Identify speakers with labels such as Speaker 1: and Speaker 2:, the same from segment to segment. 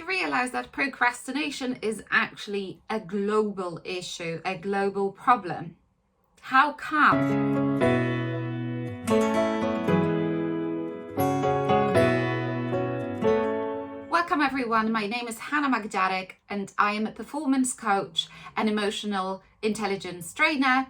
Speaker 1: you realize that procrastination is actually a global issue, a global problem? How come? Welcome everyone, my name is Hannah Magdziarek and I am a performance coach and emotional intelligence trainer.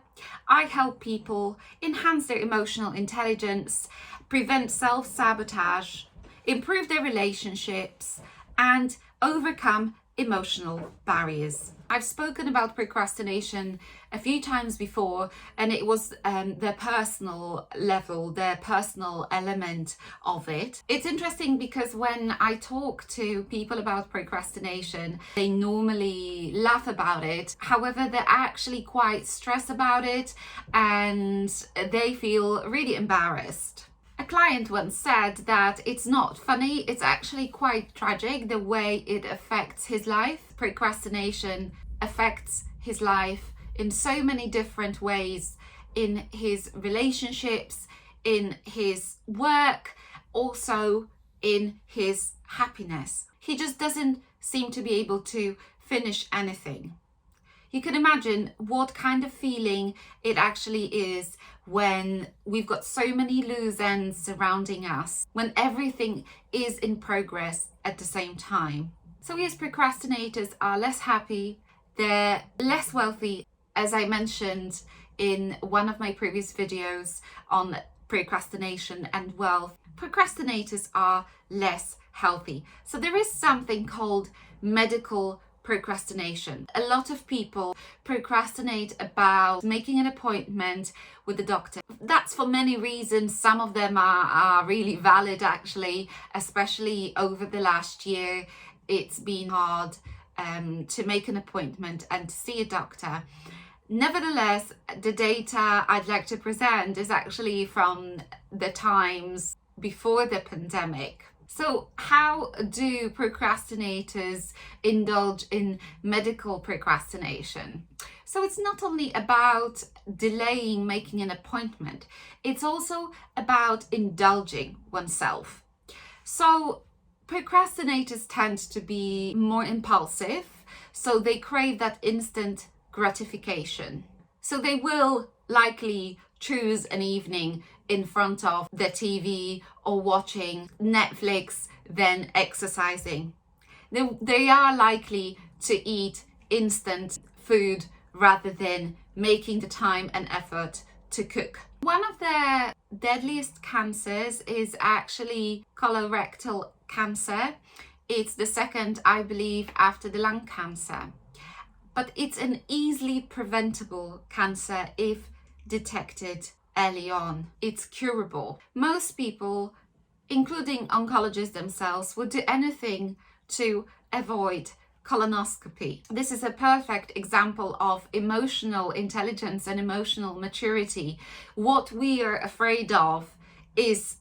Speaker 1: I help people enhance their emotional intelligence, prevent self-sabotage, improve their relationships and overcome emotional barriers. I've spoken about procrastination a few times before, and it was the personal level, the personal element of it. It's interesting because when I talk to people about procrastination, they normally laugh about it. However, they're actually quite stressed about it and they feel really embarrassed. A client once said that it's not funny, it's actually quite tragic the way it affects his life. Procrastination affects his life in so many different ways, in his relationships, in his work, also in his happiness. He just doesn't seem to be able to finish anything. You can imagine what kind of feeling it actually is when we've got so many loose ends surrounding us, when everything is in progress at the same time. So yes, procrastinators are less happy, they're less wealthy, as I mentioned in one of my previous videos on procrastination and wealth. Procrastinators are less healthy. So there is something called medical procrastination. A lot of people procrastinate about making an appointment with the doctor. That's for many reasons. Some of them are really valid actually, especially over the last year. It's been hard to make an appointment and to see a doctor. Nevertheless, the data I'd like to present is actually from the times before the pandemic. So how do procrastinators indulge in medical procrastination? So it's not only about delaying making an appointment, it's also about indulging oneself. So procrastinators tend to be more impulsive, so they crave that instant gratification. So they will likely choose an evening in front of the TV or watching Netflix, then exercising. They are likely to eat instant food rather than making the time and effort to cook. One of the deadliest cancers is actually colorectal cancer. It's the second, I believe, after the lung cancer. But it's an easily preventable cancer if detected early on. It's curable. Most people, including oncologists themselves, would do anything to avoid colonoscopy. This is a perfect example of emotional intelligence and emotional maturity. What we are afraid of is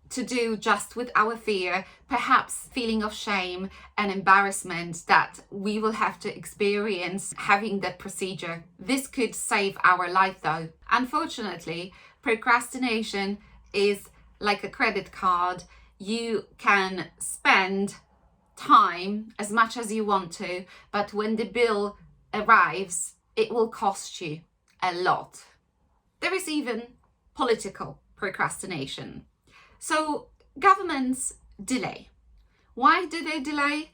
Speaker 1: to do just with our fear, perhaps feeling of shame and embarrassment that we will have to experience having that procedure. This could save our life though. Unfortunately, procrastination is like a credit card. You can spend time as much as you want to, but when the bill arrives, it will cost you a lot. There is even political procrastination. So governments delay. Why do they delay?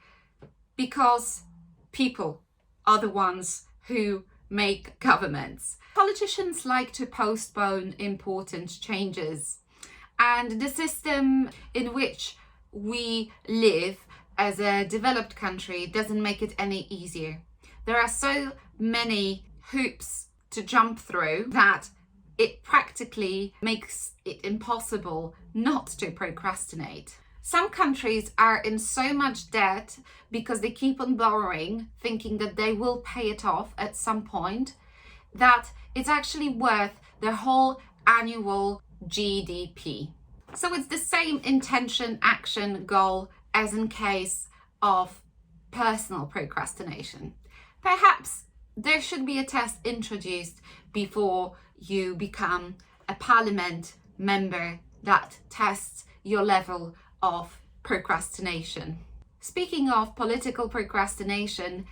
Speaker 1: Because people are the ones who make governments. Politicians like to postpone important changes, and the system in which we live as a developed country doesn't make it any easier. There are so many hoops to jump through that it practically makes it impossible not to procrastinate. Some countries are in so much debt because they keep on borrowing, thinking that they will pay it off at some point, that it's actually worth their whole annual GDP. So it's the same intention, action, goal as in case of personal procrastination. Perhaps there should be a test introduced before you become a parliament member that tests your level of procrastination. Speaking of political procrastination,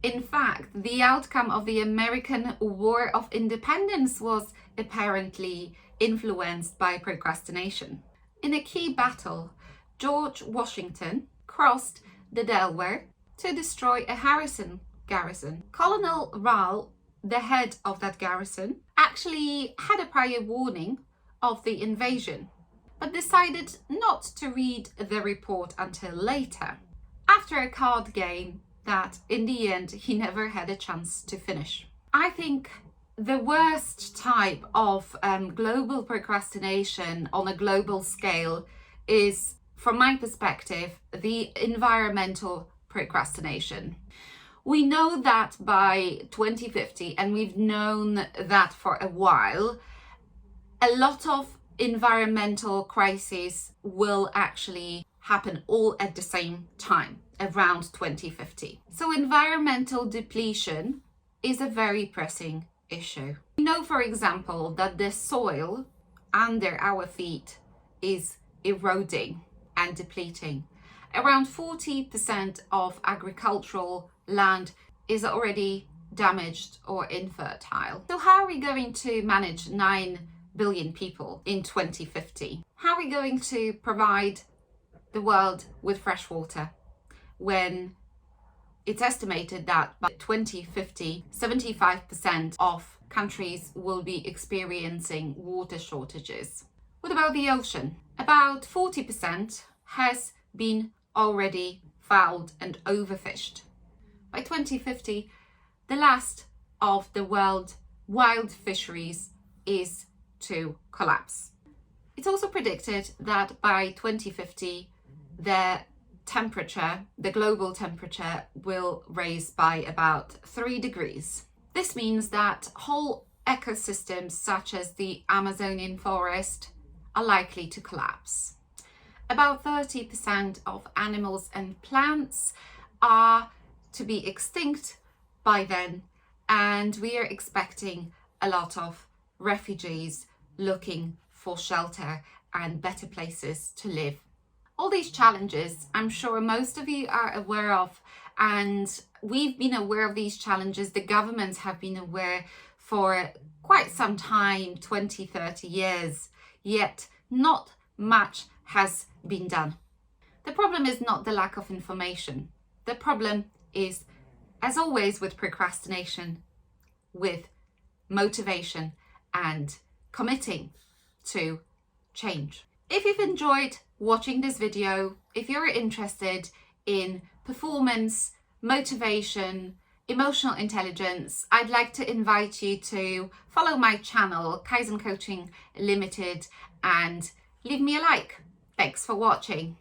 Speaker 1: in fact, the outcome of the American War of Independence was apparently influenced by procrastination. In a key battle, George Washington crossed the Delaware to destroy a Harrison garrison. Colonel Raleigh, the head of that garrison, actually had a prior warning of the invasion, but decided not to read the report until later, after a card game that in the end he never had a chance to finish. I think the worst type of global procrastination on a global scale is, from my perspective, the environmental procrastination. We know that by 2050, and we've known that for a while, a lot of environmental crises will actually happen all at the same time, around 2050. So environmental depletion is a very pressing issue. We know, for example, that the soil under our feet is eroding and depleting. Around 40% of agricultural land is already damaged or infertile. So how are we going to manage 9 billion people in 2050? How are we going to provide the world with fresh water when it's estimated that by 2050, 75% of countries will be experiencing water shortages? What about the ocean? About 40% has been already fouled and overfished. By 2050, the last of the world's wild fisheries is to collapse. It's also predicted that by 2050, the global temperature will rise by about 3 degrees. This means that whole ecosystems such as the Amazonian forest are likely to collapse. About 30% of animals and plants are to be extinct by then, and we are expecting a lot of refugees looking for shelter and better places to live. All these challenges, I'm sure most of you are aware of, and we've been aware of these challenges. The governments have been aware for quite some time, 20, 30 years, yet not much has been done. The problem is not the lack of information. The problem is, as always with procrastination, with motivation and committing to change. If you've enjoyed watching this video, if you're interested in performance, motivation, emotional intelligence, I'd like to invite you to follow my channel, Kaizen Coaching Limited, and leave me a like. Thanks for watching.